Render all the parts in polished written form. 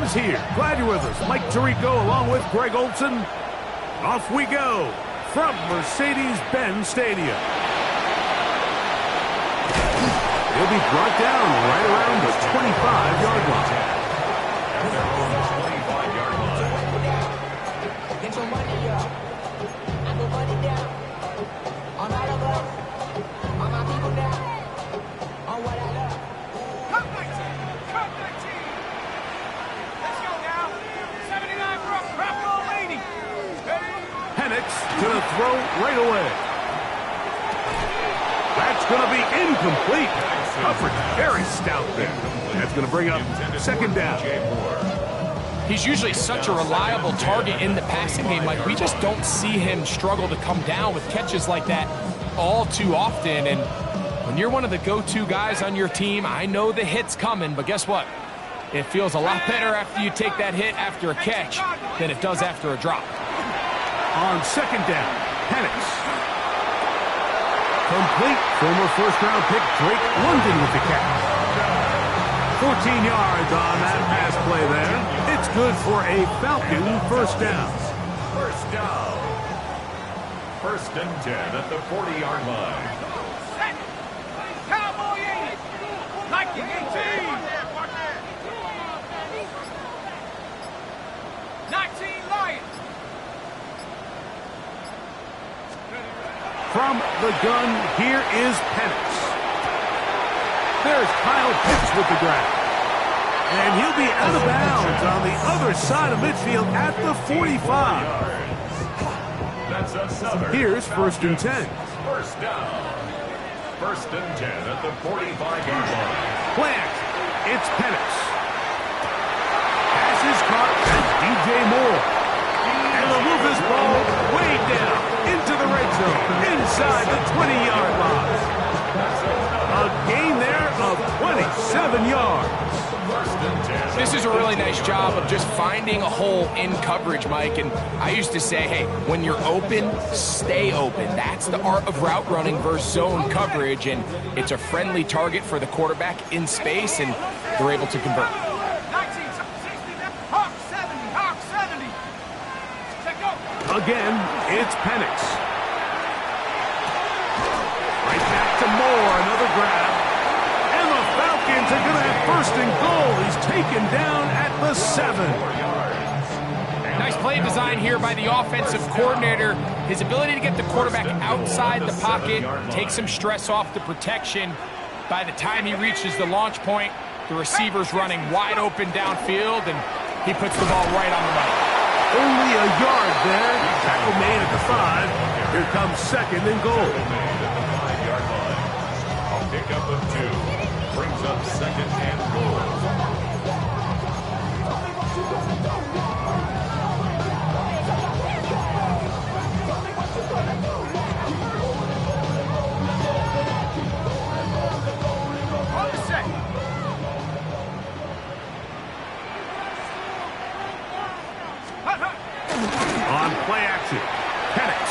is here. Glad you're with us. Mike Tirico along with Greg Olson. Off we go from Mercedes-Benz Stadium. He'll be brought down right around the 25-yard line. Get your money up. I put money down. On all of us. On my people now. On what I love. Come 19. Come 19. Let's go now. 79 for a crap lady. Penix to the throw right away. That's going to be incomplete. Coverage very stout there. That's going to bring up second down. He's usually such a reliable target in the passing game. Like, we just don't see him struggle to come down with catches like that all too often. And when you're one of the go-to guys on your team, I know the hit's coming, but guess what? It feels a lot better after you take that hit after a catch than it does after a drop. On second down, Penix. Complete. Former first-round pick Drake London with the catch. 14 yards on that pass play there. It's good for a Falcon first down. First down. First and 10 at the 40-yard line. Cowboy 80. Nike 18. 19 Lions. From the gun, here is Penix. There's Kyle Pitts with the grab. And he'll be out of bounds on the other side of midfield at the 45. That's another. Here's first and 10. First down. First and 10 at the 45-yard line. Plant. It's Penix. Pass is caught. That's DJ Moore. And they'll move this ball way down into the red zone, inside the 20-yard line. A gain there of 27 yards. This is a really nice job of just finding a hole in coverage, Mike. And I used to say, hey, when you're open, stay open. That's the art of route running versus zone coverage. And it's a friendly target for the quarterback in space, and they're able to convert. 19, 60, Hawk 70, Hawk 70. Check go. Again, it's Penix. Right back to Moore, another grab. And the Falcons are going to have first and goal. He's taken down at the 7. Nice play design here by the offensive coordinator. His ability to get the quarterback outside the pocket, take some stress off the protection. By the time he reaches the launch point, the receiver's running wide open downfield, and he puts the ball right on the money. Only a yard there. Tackle made at the 5. Here comes second and goal. A pickup of 2. Brings up second and goal. On play action, Penix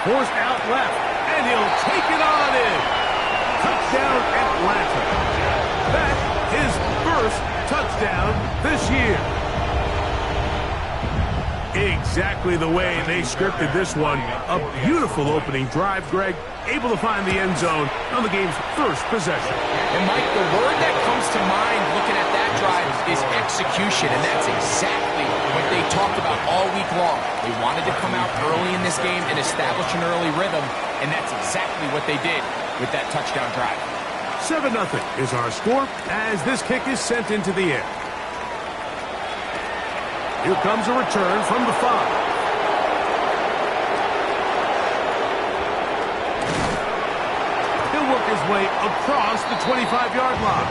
forced out left, and he'll take it on in. Touchdown, Atlanta. That's his first touchdown this year. Exactly the way they scripted this one. A beautiful opening drive, Greg. Able to find the end zone on the game's first possession. And, Mike, the word that comes to mind looking at that drive is execution, and that's exactly what they talked about all week long. They wanted to come out early in this game and establish an early rhythm, and that's exactly what they did with that touchdown drive. 7-0 is our score as this kick is sent into the air. Here comes a return from the 5. He'll work his way across the 25-yard line.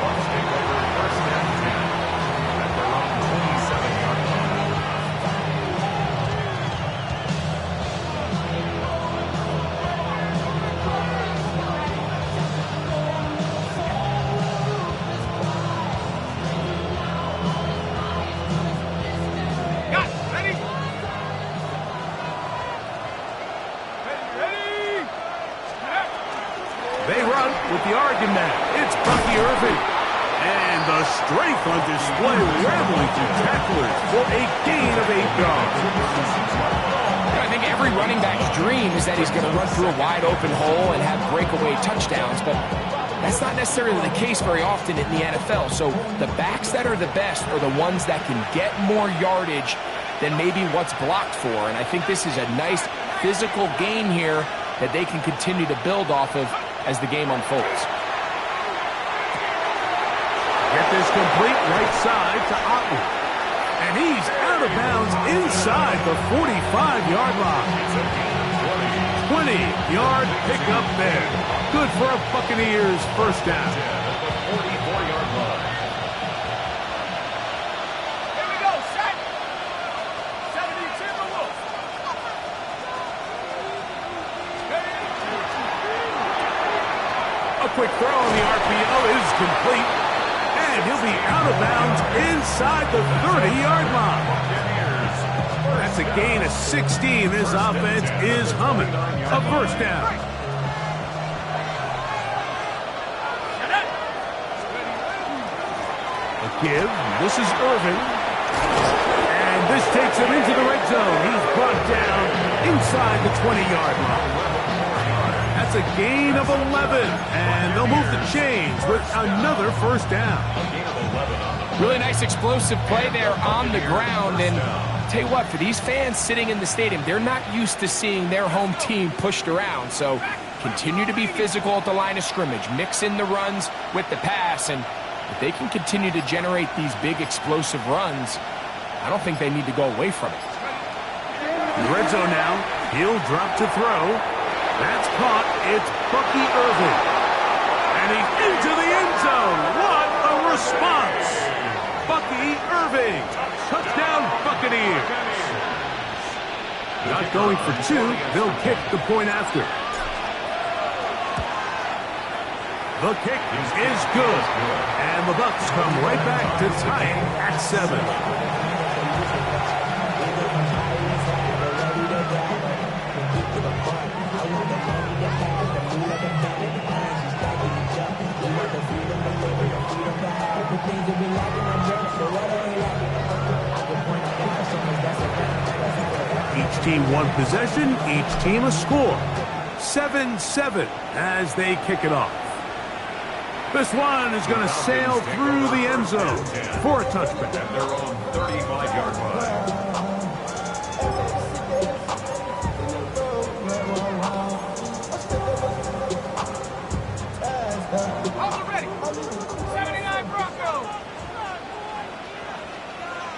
They run with the argument. It's Bucky Irving. And the strength on display, rambling through tacklers for a gain of 8 yards. I think every running back's dream is that he's going to run through a wide open hole and have breakaway touchdowns, but that's not necessarily the case very often in the NFL. So the backs that are the best are the ones that can get more yardage than maybe what's blocked for. And I think this is a nice physical gain here that they can continue to build off of as the game unfolds. Get this complete right side to Otley. And he's out of bounds inside the 45-yard line. 20-yard pickup there. Good for a Buccaneers first down. Here we go, set. 70 Timberwolves. A quick throw on the RPO is complete. And he'll be out of bounds inside the 30-yard line. That's a gain of 16. This offense is humming. A first down. A give. This is Irvin. And this takes him into the red zone. He's brought down inside the 20-yard line. That's a gain of 11, and they'll move the chains with another first down. Really nice explosive play there on the ground, and tell you what, for these fans sitting in the stadium, they're not used to seeing their home team pushed around, so continue to be physical at the line of scrimmage, mix in the runs with the pass, and if they can continue to generate these big explosive runs, I don't think they need to go away from it. In the red zone now, he'll drop to throw. That's caught. It's Bucky Irving. And he's into the end zone. What a response. Bucky Irving. Touchdown, Buccaneers. Not going for 2. They'll kick the point after. The kick is good. And the Bucs come right back to tie it at 7. Each team one possession, each team a score. 7-7 as they kick it off. This one is going to sail through the end zone for a touchback. At their own 35-yard line. Hold ready. 79 Broncos.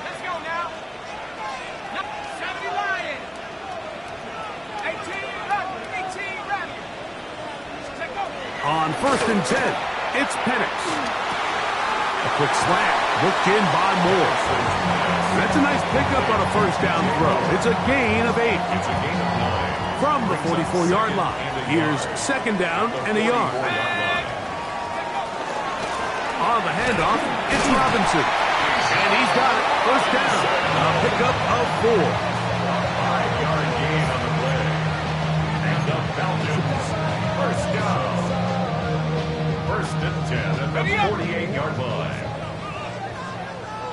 Let's go now. 70 Lions. 18 Rebels. 18 Rebels. Take over. On 1st and 10, it's Penix. A quick slant, hooked in by Moore. That's a nice pickup on a first down throw. It's a gain of 8. It's a gain of 9. From the 44-yard line. Here's 2nd down and a yard. On the handoff, it's Robinson. And he's got it. First down. A pickup of 4. 5-yard gain on the play. And the Falcons, first down. 1st and 10 at the 48-yard line.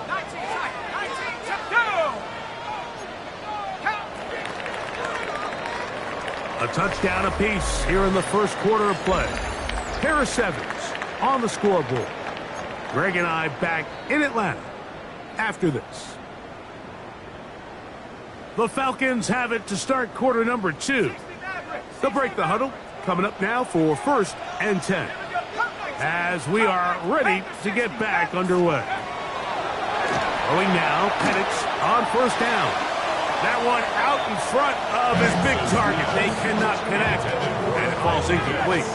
19 tight. 19 to go. A touchdown apiece here in the first quarter of play. Pair of 7s on the scoreboard. Greg and I back in Atlanta after this. The Falcons have it to start quarter number 2. They'll break the huddle. Coming up now for 1st and 10. As we are ready to get back underway. Throwing now, Penix on 1st down. That one out in front of his big target. They cannot connect. And it falls incomplete.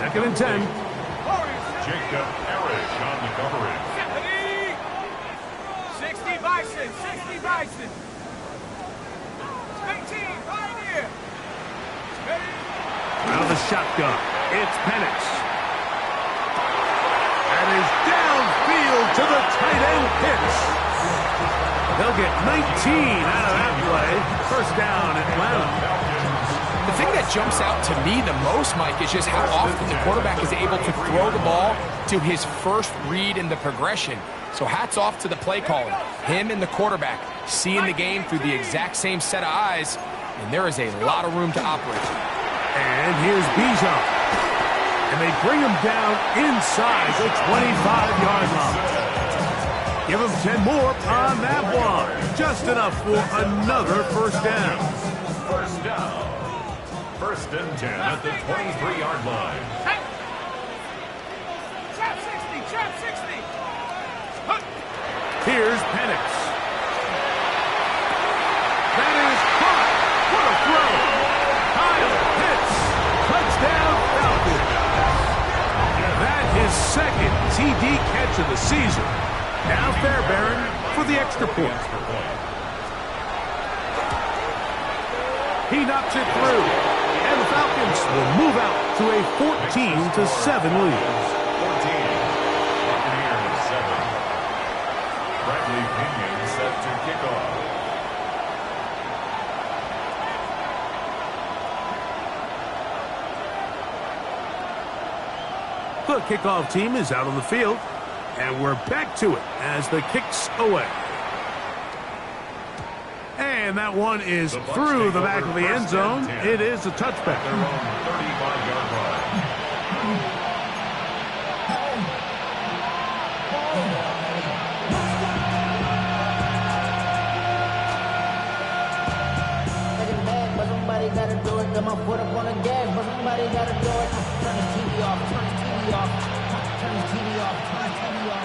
2nd and 10. Jacob Parrish on the coverage. 60 Bison. 60 Bison. 18 Pioneer. Out of the shotgun, it's Penix. That is downfield to the tight end Pitts. They'll get 19 out of that play. First down, Atlanta. The thing that jumps out to me the most, Mike, is just how often the quarterback is able to throw the ball to his first read in the progression. So hats off to the play caller. Him and the quarterback seeing the game through the exact same set of eyes, and there is a lot of room to operate. And here's Bijan. And they bring him down inside the 25-yard line. Give him 10 more on that one. Just enough for another first down. First down. First and 10 at the 23-yard line. Hey! Trap 60, trap 60. Huh. Here's Penix. That is caught. What a throw. Kyle hits. Touchdown Falcons. That is second TD catch of the season. Now Fairbairn for the extra point. He knocks it through. And the Falcons will move out to a 14-7 lead. 14. Buccaneers 7. Bradley Pinion set to kick off. The kickoff team is out on the field, and we're back to it as the kick's away. And that one is through the back of the end zone. It is a touchback. Their own 35-yard line. Second bad, but somebody gotta do it. Got my foot up on the gas, but somebody gotta do it. Turn the TV off, turn the TV off, turn the TV off, turn the TV off.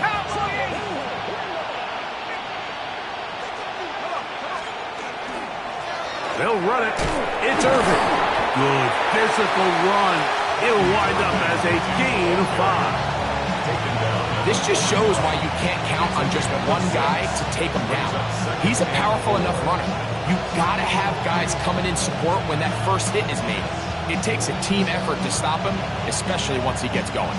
They'll run it. It's Irvin. Good physical run. It'll wind up as a gain of 5. This just shows why you can't count on just one guy to take him down. He's a powerful enough runner. You gotta have guys coming in support when that first hit is made. It takes a team effort to stop him, especially once he gets going.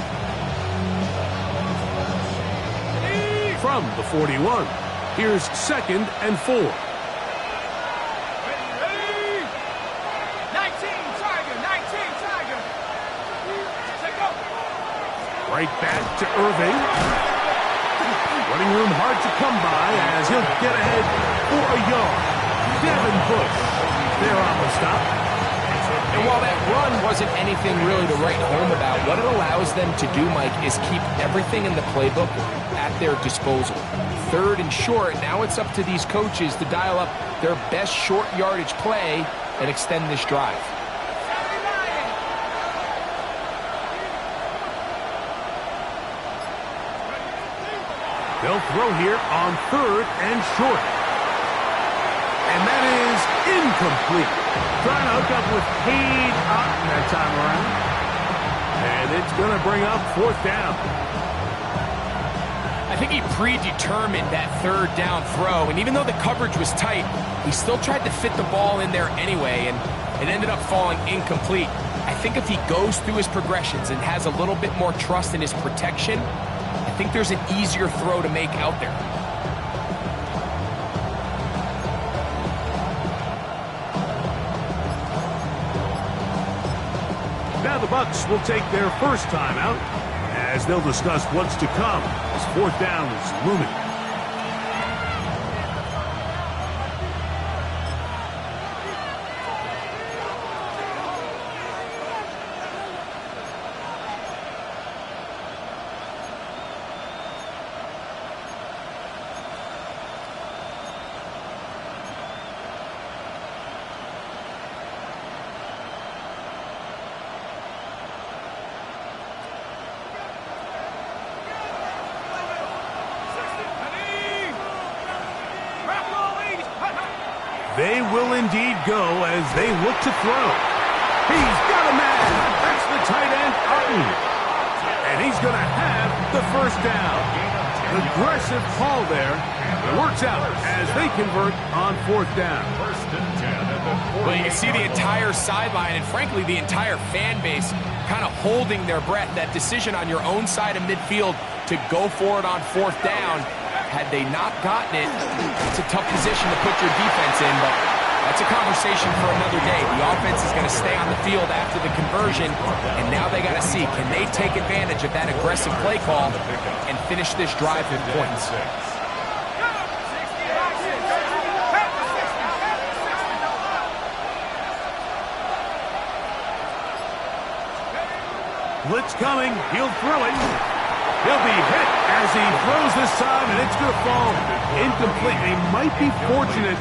From the 41, here's 2nd and 4. Right back to Irving. Running room hard to come by as he'll get ahead for a yard. Devin Bush there on the stop. And while that run wasn't anything really to write home about, what it allows them to do, Mike, is keep everything in the playbook at their disposal. 3rd and short, now it's up to these coaches to dial up their best short yardage play and extend this drive. They'll throw here on 3rd and short. And that is incomplete. Trying to hook up with Cade Otton that time around. And it's going to bring up 4th down. I think he predetermined that 3rd down throw, and even though the coverage was tight, he still tried to fit the ball in there anyway, and it ended up falling incomplete. I think if he goes through his progressions and has a little bit more trust in his protection, I think there's an easier throw to make out there. Now the Bucs will take their first time out as they'll discuss what's to come as 4th down is looming. They will indeed go as they look to throw. He's got a man. That's the tight end, Otton. And he's going to have the first down. Aggressive call there. It works out as they convert on 4th down. First and 10 at the 40. Well, you can see the entire sideline and, frankly, the entire fan base kind of holding their breath. That decision on your own side of midfield to go for it on 4th down. Had they not gotten it, it's a tough position to put your defense in, but That's a conversation for another day. The offense is going to stay on the field after the conversion, and now they got to see, can they take advantage of that aggressive play call and finish this drive with points? Blitz coming. He'll throw it. He'll be hit as he throws this time, and it's going to fall incomplete. They might be fortunate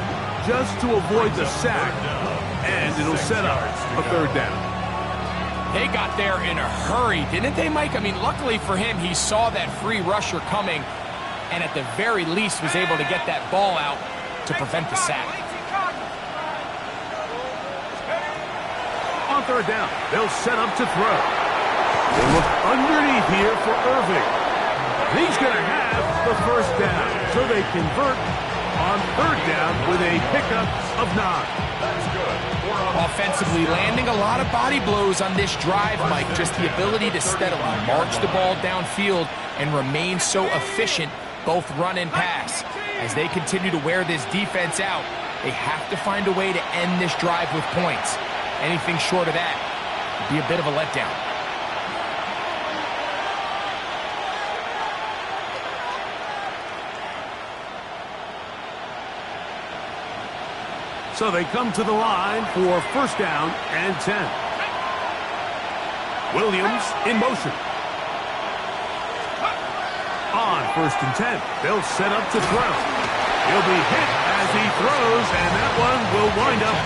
just to avoid the sack, and it'll set up a third down. They got there in a hurry, didn't they, Mike? I mean, luckily for him, he saw that free rusher coming, and at the very least was able to get that ball out to prevent the sack. On third down, they'll set up to throw. They look underneath here for Irving. He's going to have the first down, so they convert on third down with a pickup of 9. That's good. Offensively, landing a lot of body blows on this drive, Mike. Just the ability to steadily march the ball downfield and remain so efficient, both run and pass. As they continue to wear this defense out, they have to find a way to end this drive with points. Anything short of that would be a bit of a letdown. So they come to the line for first down and 10. Williams in motion. On first and 10, they'll set up to throw. He'll be hit as he throws, and that one will wind up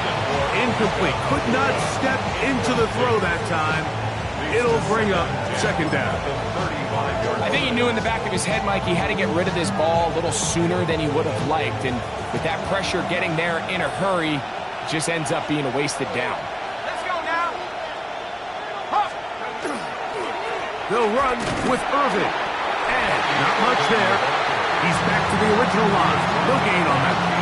incomplete. Could not step into the throw that time. It'll bring up second down. I think he knew in the back of his head, Mike, he had to get rid of this ball a little sooner than he would have liked. And with that pressure getting there in a hurry, it just ends up being a wasted down. Let's go now. They'll run with Irving. And not much there. He's back to the original line. No gain on that.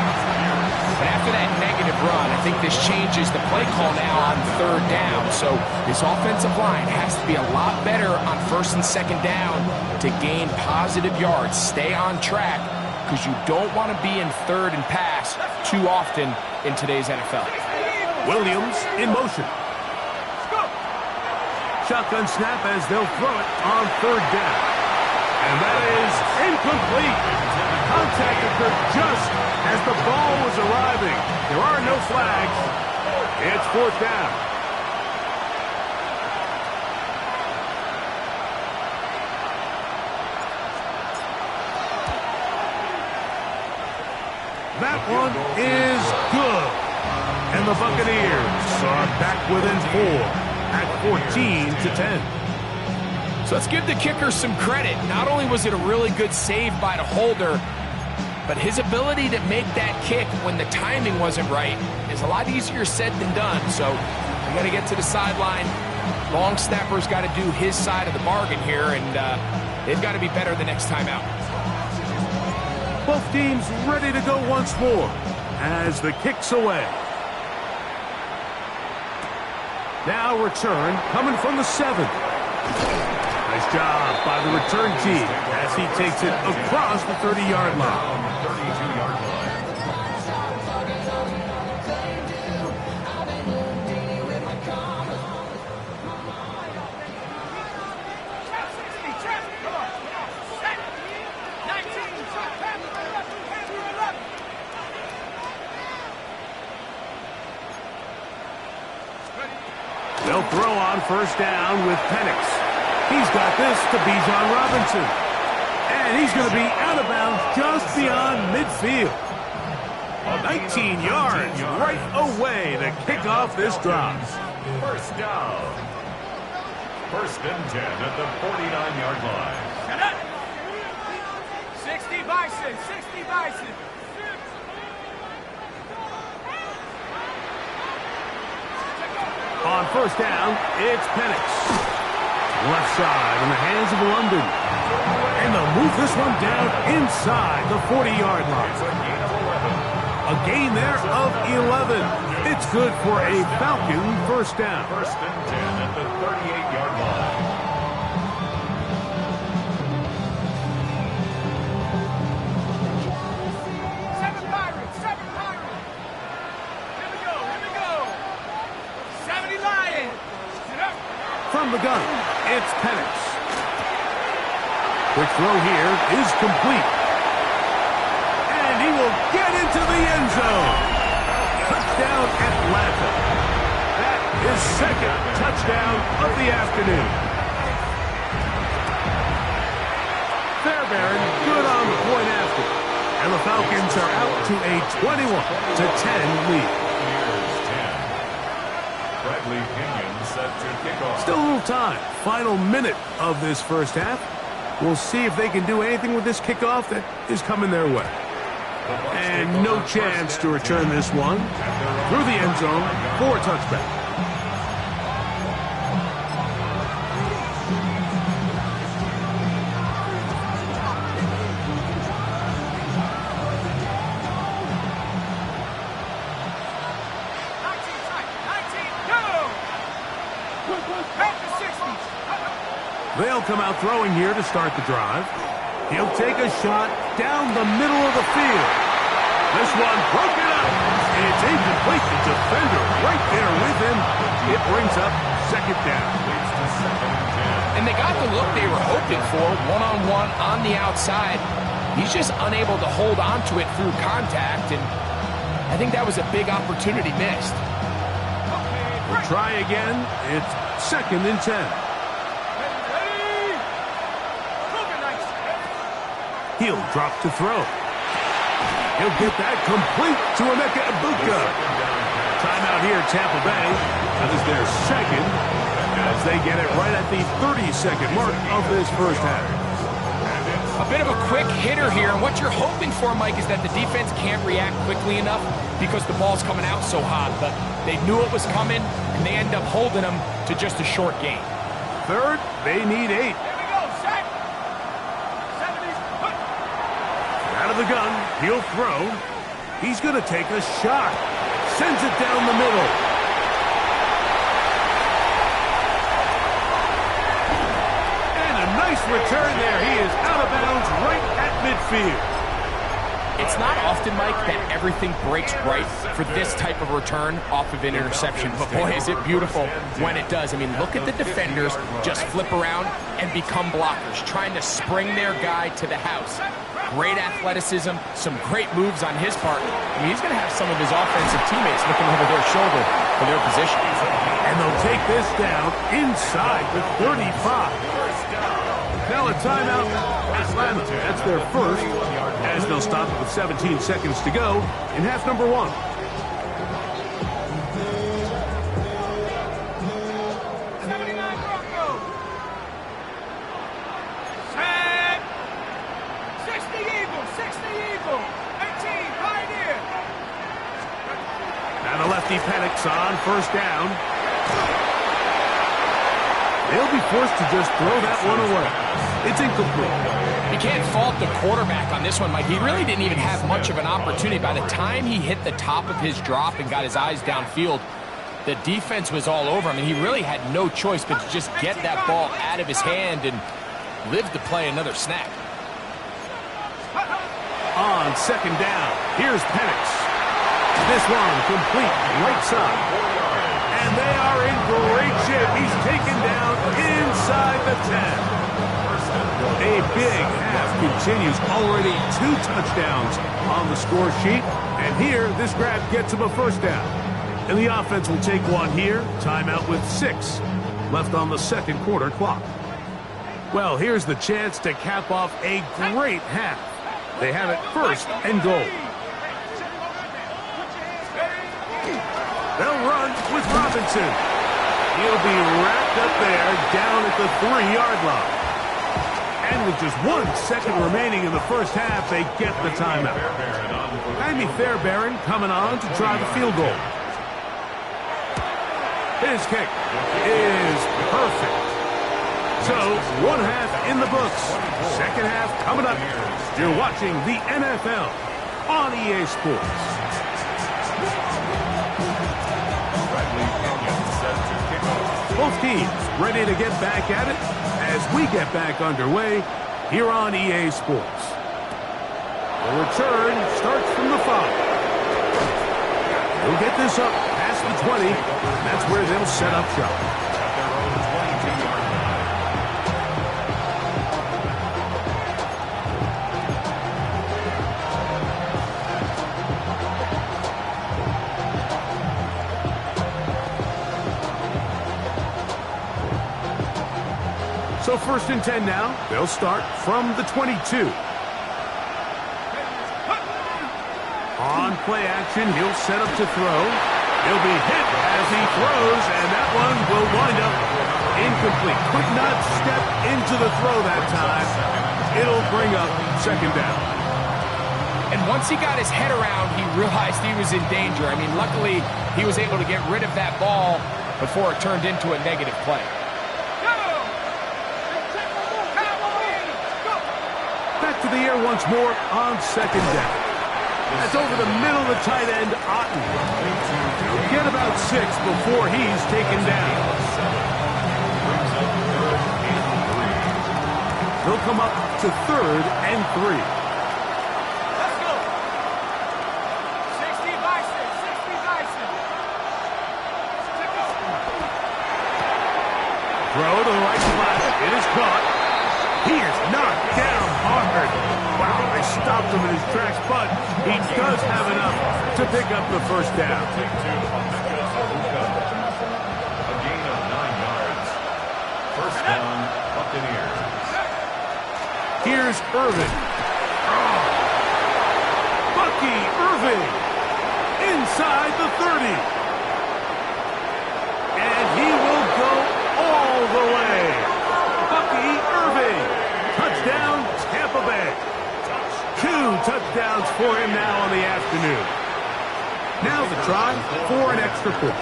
But after that negative run, I think this changes the play call now on third down. So this offensive line has to be a lot better on first and second down to gain positive yards. Stay on track, because you don't want to be in third and pass too often in today's NFL. Williams in motion. Shotgun snap as they'll throw it on third down. And that is incomplete. Contact occurred just as the ball was arriving. There are no flags. It's fourth down. That one is good. And the Buccaneers are back within 4 at 14-10. So let's give the kicker some credit. Not only was it a really good save by the holder, but his ability to make that kick when the timing wasn't right is a lot easier said than done. So we got to get to the sideline. Long snapper's got to do his side of the bargain here, and they've got to be better the next time out. Both teams ready to go once more as the kick's away. Now return coming from the 7. Nice job by the return team as he takes it across the 30-yard line. 32-yard line. They'll throw on first down with Penix. He's got this to Bijan Robinson. And he's going to be out of bounds just beyond midfield. 19 yards right away to kick off this drive. First down. First and 10 at the 49-yard line. 60 Bison, 60 Bison. On first down, it's Penix. Left side in the hands of London. And they'll move this one down inside the 40-yard line. A gain there of 11. It's good for a Falcon first down. First and 10 at the 38-yard line. Lions! From the gun, it's Penix. Quick throw here is complete. And he will get into the end zone. Touchdown, Atlanta. That is second touchdown of the afternoon. Fairbairn good on the point after. And the Falcons are out to a 21-10 lead. Still a little time. Final minute of this first half. We'll see if they can do anything with this kickoff that is coming their way. And no chance to return this one. Through the end zone for a touchback. They'll come out throwing here to start the drive. He'll take a shot down the middle of the field. This one broken up. It's incomplete. The defender right there with him. It brings up second down. And they got the look they were hoping for, one-on-one on the outside. He's just unable to hold on to it through contact, and I think that was a big opportunity missed. We'll try again. It's 2nd and 10. He'll drop to throw. He'll get that complete to Emeka Egbuka. Timeout here, Tampa Bay. That is their second as they get it right at the 30-second mark of this first half. A bit of a quick hitter here, and what you're hoping for, Mike, is that the defense can't react quickly enough because the ball's coming out so hot. But they knew it was coming, and they end up holding them to just a short gain. Third, they need 8. Out of the gun, he'll throw. He's going to take a shot. Sends it down the middle. And a nice return there. He is out of bounds right at midfield. It's not often, Mike, that everything breaks right for this type of return off of an interception. But boy, is it beautiful when it does. I mean, look at the defenders just flip around and become blockers, trying to spring their guy to the house. Great athleticism, some great moves on his part. I mean, he's going to have some of his offensive teammates looking over their shoulder for their position. And they'll take this down inside the 35. Now a timeout. Atlanta, that's their first, as they'll stop it with 17 seconds to go in half number 1. Penix on first down. They'll be forced to just throw that one away. It's incomplete. You can't fault the quarterback on this one, Mike. He really didn't even have much of an opportunity. By the time he hit the top of his drop and got his eyes downfield, the defense was all over him, and he really had no choice but to just get that ball out of his hand and live to play another snap. On second down, here's Penix. This one complete right side. And they are in great shape. He's taken down inside the 10. A big half continues. Already 2 touchdowns on the score sheet. And here, this grab gets him a first down. And the offense will take one here. Timeout with 6 left on the second quarter clock. Well, here's the chance to cap off a great half. They have it 1st and goal. They'll run with Robinson. He'll be wrapped up there down at the 3-yard line. And with just 1 second remaining in the first half, they get the timeout. Jaime Fairbairn coming on to try the field goal. His kick is perfect. So, 1 half in the books. Second half coming up. You're watching the NFL on EA Sports. Both teams ready to get back at it as we get back underway here on EA Sports. The return starts from the 5. He'll get this up past past the 20. That's where they'll set up shop. At their own 22-yard line. So 1st and 10 now. They'll start from the 22. On play action, he'll set up to throw. He'll be hit as he throws, and that one will wind up incomplete. Could not step into the throw that time. It'll bring up 2nd down. And once he got his head around, he realized he was in danger. I mean, luckily, he was able to get rid of that ball before it turned into a negative play. Back to the air once more on 2nd down. That's over the middle of the tight end, Otten. He'll get about 6 before he's taken down. He'll come up to 3rd and 3. Let's go. 60 Bison, 60 Bison. Throw to the right flat. It is caught. He is knocked down hard. Wow, they stopped him in his tracks, but he does have enough to pick up the 1st down. A gain of 9 yards. 1st down, Buccaneers. Here's Irving. Oh. Bucky Irving inside the 30. And he will go all the way. Bucky Irving. Touchdown, Tampa Bay. 2 touchdowns for him now on the afternoon. Now the try for an extra point.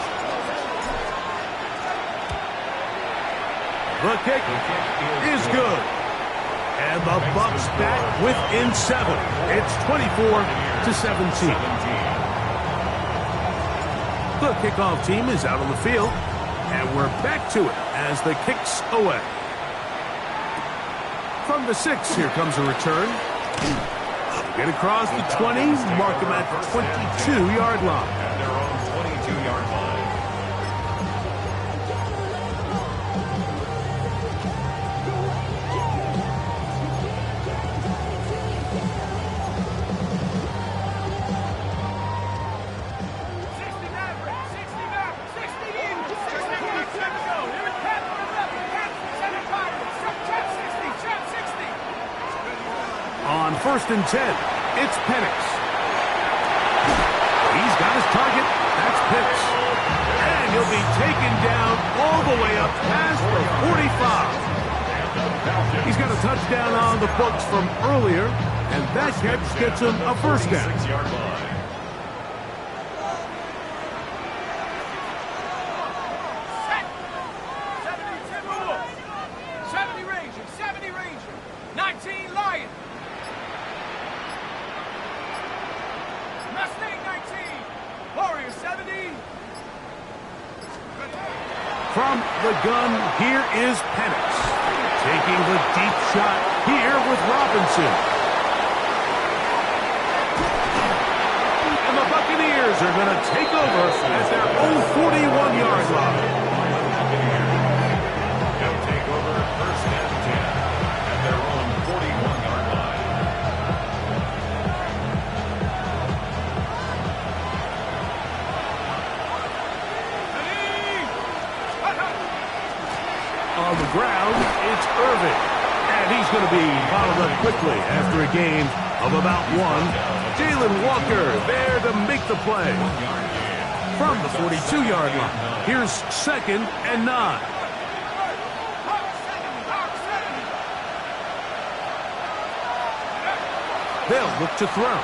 The kick is good. And the Bucs back within 7. It's 24-17. The kickoff team is out on the field. And we're back to it as the kick's away. From the 6, here comes a return. Get across the 20, mark him at the 22-yard line. At their own 22-yard line. On 1st and 10, it's Penix. He's got his target. That's Pitts. And he'll be taken down all the way up past the 45. He's got a touchdown on the books from earlier, and that catch gets him a 1st down. 6-yard line. From the gun, here is Penix. Taking the deep shot here with Robinson. And the Buccaneers are going to take over at their own 41-yard line. They'll take over 1st and 10 at their own 41-yard line. On the ground, it's Irving. And he's going to be bottled up quickly after a gain of about 1. Jalen Walker there to make the play. From the 42-yard line, here's 2nd and 9. They'll look to throw.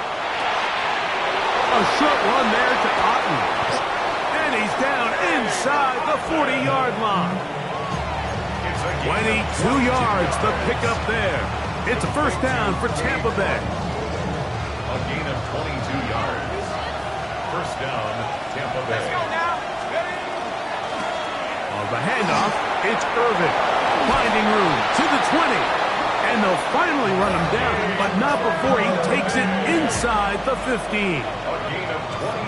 A short one there to Otten. And he's down inside the 40-yard line. 22 yards, the pickup there. It's a 1st down for Tampa Bay. A gain of 22 yards. 1st down, Tampa Bay. Let's go now. On the handoff, it's Irving. Finding room to the 20. And And they'll finally run him down, but not before he takes it inside the 15.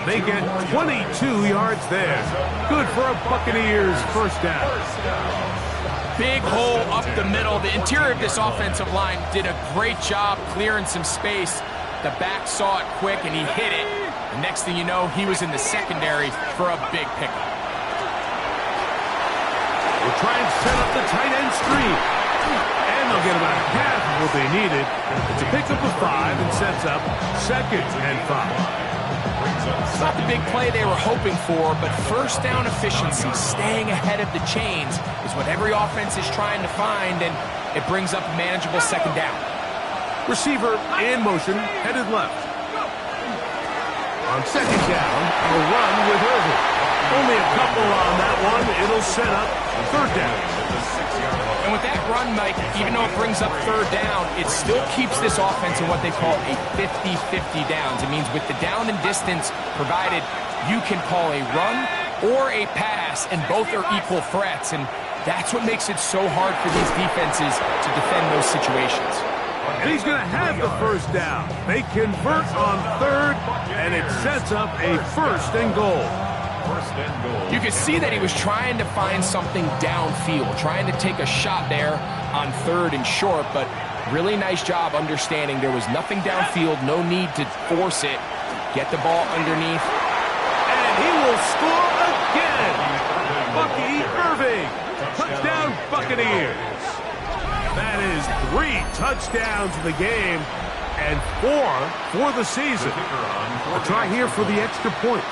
They get 22 yards there. Good for a Buccaneers first down. Big hole up the middle. The interior of this offensive line did a great job clearing some space. The back saw it quick, and he hit it. The next thing you know, he was in the secondary for a big pickup. We'll try and set up the tight end screen. And they'll get about half of what they needed. It's a pickup of 5 and sets up 2nd and 5. It's not the big play they were hoping for, but first down efficiency, staying ahead of the chains, is what every offense is trying to find, and it brings up a manageable 2nd down. Receiver in motion, headed left. On 2nd down, a run with Irving. Only a couple on that one. It'll set up 3rd down. And with that run, Mike, even though it brings up 3rd down, it still keeps this offense in what they call a 50-50 downs. It means with the down and distance provided, you can call a run or a pass, and both are equal threats. And that's what makes it so hard for these defenses to defend those situations. And he's going to have the first down. They convert on 3rd, and it sets up a 1st and goal. You could see that he was trying to find something downfield, trying to take a shot there on 3rd and short, but really nice job understanding there was nothing downfield, no need to force it. Get the ball underneath. And he will score again. Bucky Irving. Touchdown Buccaneers. That is 3 touchdowns in the game and 4 for the season. A try here for the extra point.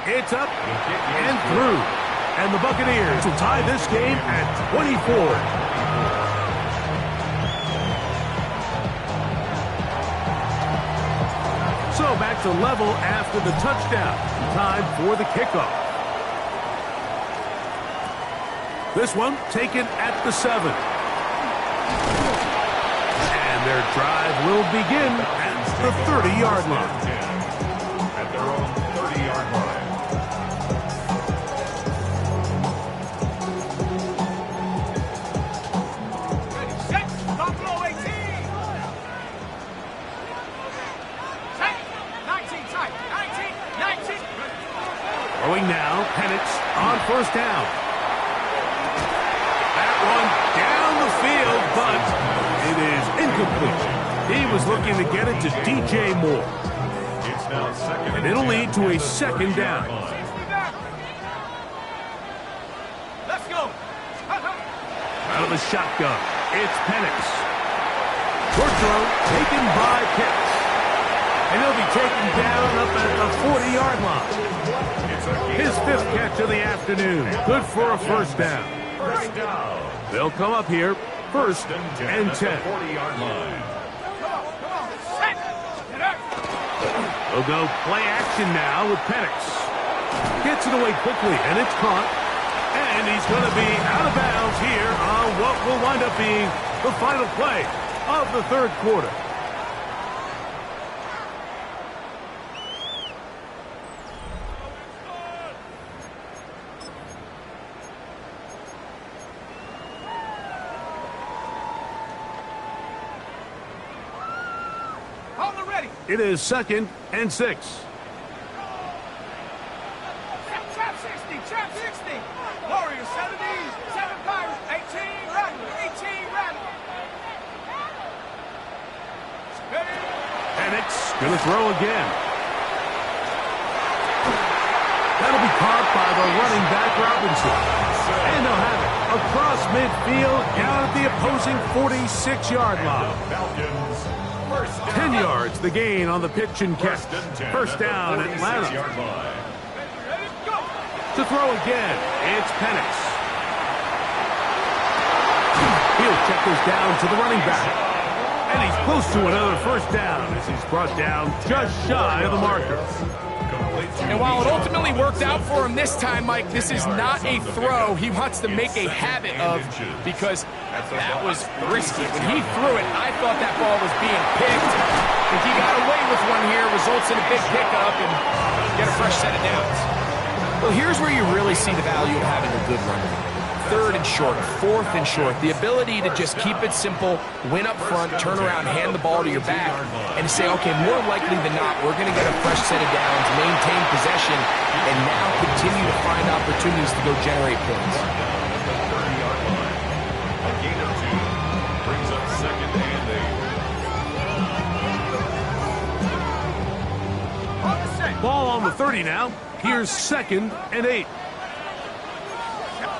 It's up and through. And the Buccaneers will tie this game at 24. So back to level after the touchdown. Time for the kickoff. This one taken at the 7. And their drive will begin at the 30-yard line. At their own 30-yard line. Throwing now, Penix on 1st down. That one down the field, but it is incomplete. He was looking to get it to DJ Moore. It's now 2nd And it'll lead to a 2nd down. Let's go. Out of the shotgun, it's Penix. Short throw taken by Pitts. And he'll be taken down up at the 40-yard line. His 5th catch of the afternoon. Good for a 1st down. First down. They'll come up here 1st and 10. 40-yard line. They'll go play action now with Penix. Gets it away quickly, and it's caught. And he's going to be out of bounds here on what will wind up being the final play of the 3rd quarter. It is 2nd and 6. Trap 60, trap 60. Warriors 70, 7 Pirates, 18 Rattler, 18 Rattler. Penix going to throw again. That'll be caught by the running back Robinson. And they'll have it across midfield down at the opposing 46-yard line. Falcons. 10 yards the gain on the pitch and catch. 1st down, Atlanta. To throw again, it's Penix. He'll check this down to the running back. And he's close to another 1st down as he's brought down just shy of the marker. And while it ultimately worked out for him this time, Mike, this is not a throw he wants to make a habit of, because that was risky. When he threw it, I thought that ball was being picked. If he got away with one here, results in a big pickup and get a fresh set of downs. Well, here's where you really see the value of having a good runner. 3rd and short, 4th and short, the ability to just keep it simple, win up front, turn around, hand the ball to your back, and say, okay, more likely than not, we're going to get a fresh set of downs, maintain possession, and now continue to find opportunities to go generate points. A gain of 2 brings up 2nd and 8. Ball on the 30 now. Here's 2nd and 8.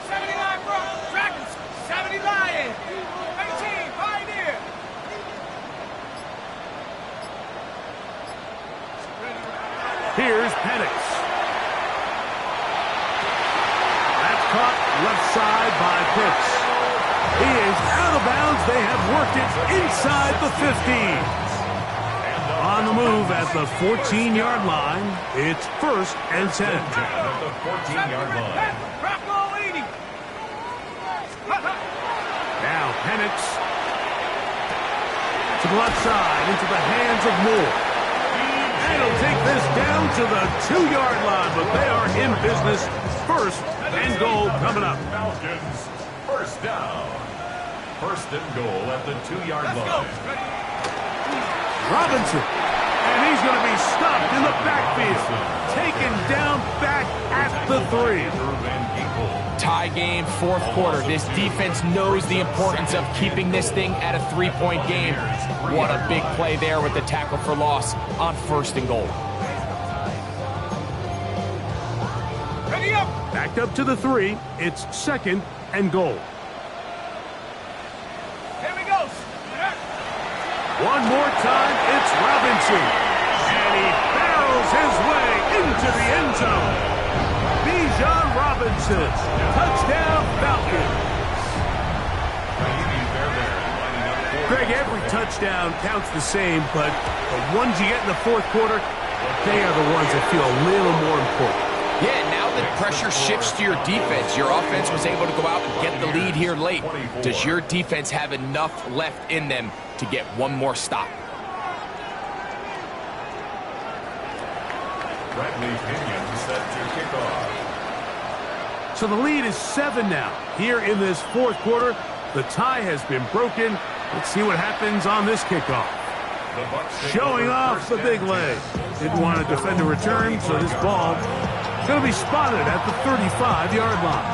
79 Broncos, Dragons, 70 Lions, 18 Pioneer. Here's Penix. That's caught left side by Pitts. He is out of bounds. They have worked it inside the 15. On the move at the 14-yard line, it's 1st and 10. At the 14-yard line. Now Penix to the left side into the hands of Moore. And he'll take this down to the 2-yard line, but they are in business. 1st and goal coming up. Falcons, 1st down. 1st and goal at the 2-yard line. Robinson, and he's going to be stopped in the backfield. Taken down back at the 3. Tie game, 4th quarter. This defense knows the importance of keeping this thing at a 3-point game. What a big play there with the tackle for loss on 1st and goal. Ready up. Backed up to the 3. It's 2nd and goal. Here we go. One more time, it's Robinson. And he barrels his way into the end zone. Bijan Robinson, touchdown Falcons. Greg, every touchdown counts the same, but the ones you get in the 4th quarter, they are the ones that feel a little more important. Yeah, now that pressure shifts to your defense, your offense was able to go out and get the lead here late. Does your defense have enough left in them to get one more stop? Bradley Pinion set to kick off. So the lead is 7 now. Here in this 4th quarter, the tie has been broken. Let's see what happens on this kickoff. Showing off the big leg. Didn't want to defend a return, so this ball is going to be spotted at the 35-yard line.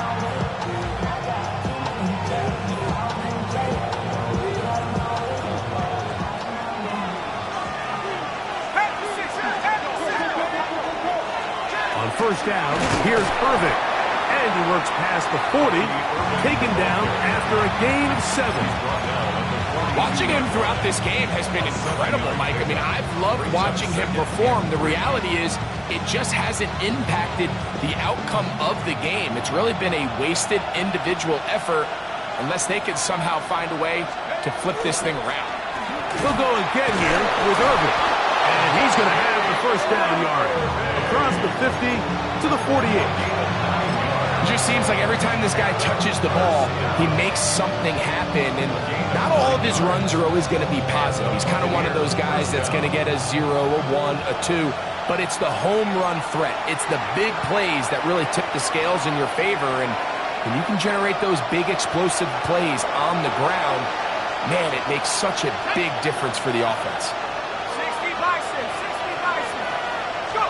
On 1st down, here's Irvin. And he works past the 40, taken down after a gain of 7. Watching him throughout this game has been incredible, Mike. I mean, I've loved watching him perform. The reality is it just hasn't impacted the outcome of the game. It's really been a wasted individual effort unless they can somehow find a way to flip this thing around. He'll go again here with Irvin. And he's going to have the 1st down yard across the 50 to the 48. It just seems like every time this guy touches the ball, he makes something happen, and not all of his runs are always going to be positive. He's kind of one of those guys that's going to get a 0, a 1, a 2, but it's the home run threat. It's the big plays that really tip the scales in your favor, and when you can generate those big explosive plays on the ground, man, it makes such a big difference for the offense. 60 Bison, 60 Bison. Go.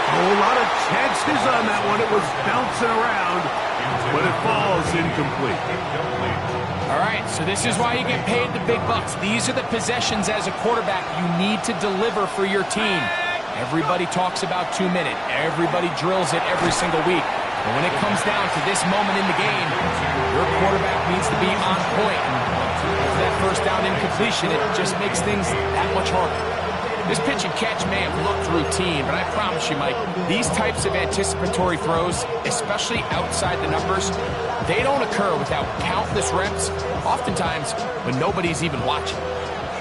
A whole lot of chances on that one. It was bouncing around, but it falls incomplete. All right, so this is why you get paid the big bucks. These are the possessions as a quarterback you need to deliver for your team. Everybody talks about 2-minute. Everybody drills it every single week. And when it comes down to this moment in the game, your quarterback needs to be on point. And for that 1st down incompletion, it just makes things that much harder. This pitch and catch may have looked routine, but I promise you, Mike, these types of anticipatory throws, especially outside the numbers, they don't occur without countless reps, oftentimes when nobody's even watching.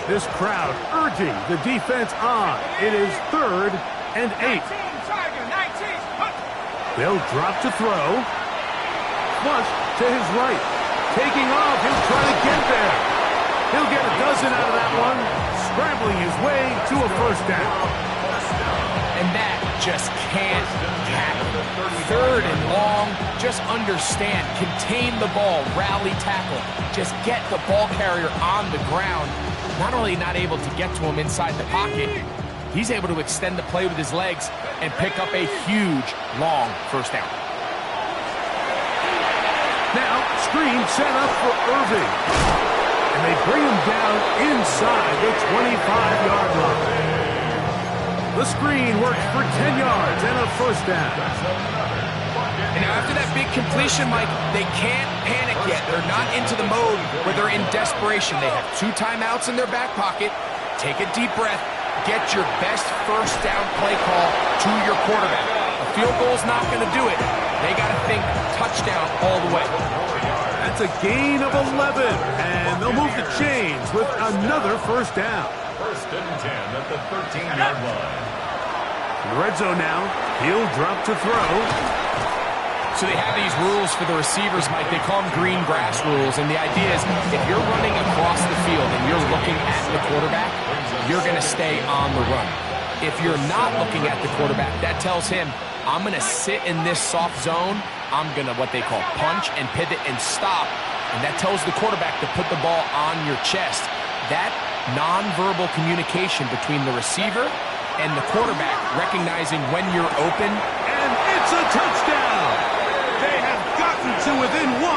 This crowd urging the defense on. It is 3rd and 8. They'll drop to throw. Flush to his right. Taking off, he'll try to get there. He'll get a dozen out of that one. Scrambling his way to a 1st down. And that just can't happen. 3rd and long, just understand, contain the ball, rally tackle, just get the ball carrier on the ground. Not only not able to get to him inside the pocket, he's able to extend the play with his legs and pick up a huge, long first down. Now, screen set up for Irving. And they bring him down inside the 25-yard line. The screen works for 10 yards and a first down. And after that big completion, Mike, they can't panic yet. They're not into the mode where they're in desperation. They have 2 timeouts in their back pocket. Take a deep breath. Get your best first down play call to your quarterback. A field goal's not going to do it. They got to think touchdown all the way. That's a gain of 11, and they'll move the chains with another first down. 1st and 10 at the 13-yard line. In the red zone now, he'll drop to throw. So they have these rules for the receivers, Mike. They call them green grass rules, and the idea is if you're running across the field and you're looking at the quarterback, you're going to stay on the run. If you're not looking at the quarterback, that tells him, I'm going to sit in this soft zone. I'm going to what they call punch and pivot and stop. And that tells the quarterback to put the ball on your chest. That nonverbal communication between the receiver and the quarterback, recognizing when you're open. And it's a touchdown! They have gotten to within 1,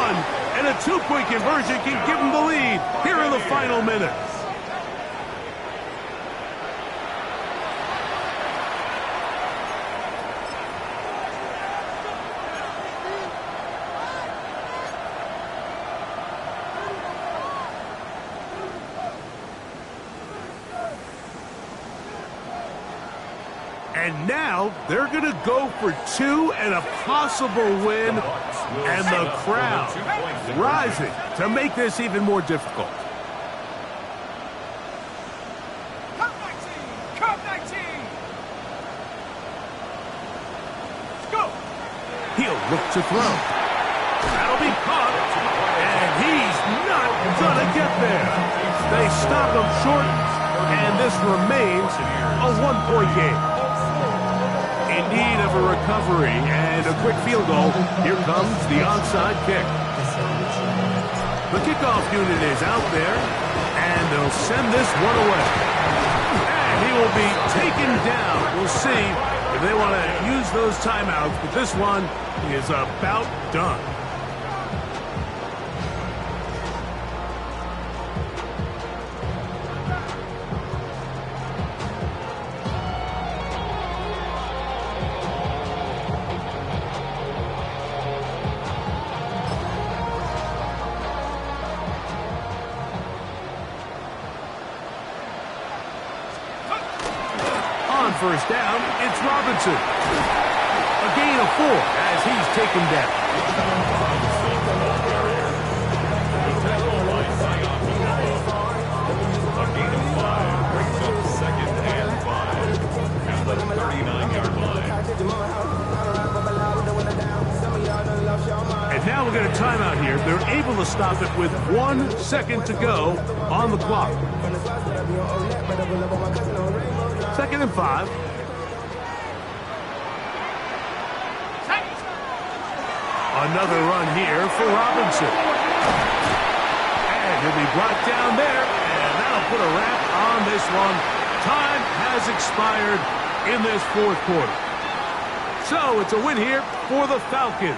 and a 2-point conversion can give them the lead here in the final minutes. And now they're going to go for 2 and a possible win, and the crowd rising to make this even more difficult. Cut 19! Cut 19! Let's go! He'll look to throw. That'll be caught, and he's not going to get there. They stop him short, and this remains a 1-point game. In need of a recovery and a quick field goal, here comes the onside kick. The kickoff unit is out there, and they'll send this one away. And he will be taken down. We'll see if they want to use those timeouts, but this one is about done. First down, it's Robinson. A gain of 4 as he's taken down. A gain of 5 brings up 2nd and 5 at the 39-yard line. And now we'll get a timeout here. They're able to stop it with 1 second to go on the clock. 2nd and 5. Another run here for Robinson. And he'll be brought down there, and that'll put a wrap on this one. Time has expired in this 4th quarter. So it's a win here for the Falcons.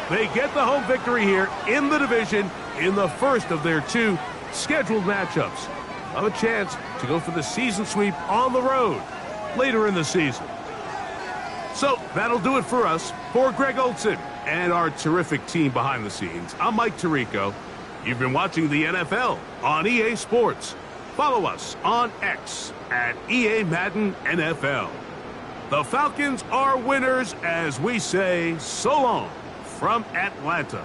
They get the home victory here in the division in the first of their 2 scheduled matchups. Have a chance to go for the season sweep on the road later in the season. So that'll do it for us. For Greg Olson and our terrific team behind the scenes, I'm Mike Tirico. You've been watching the NFL on EA Sports. Follow us on X at EA Madden NFL. The Falcons are winners as we say so long from Atlanta.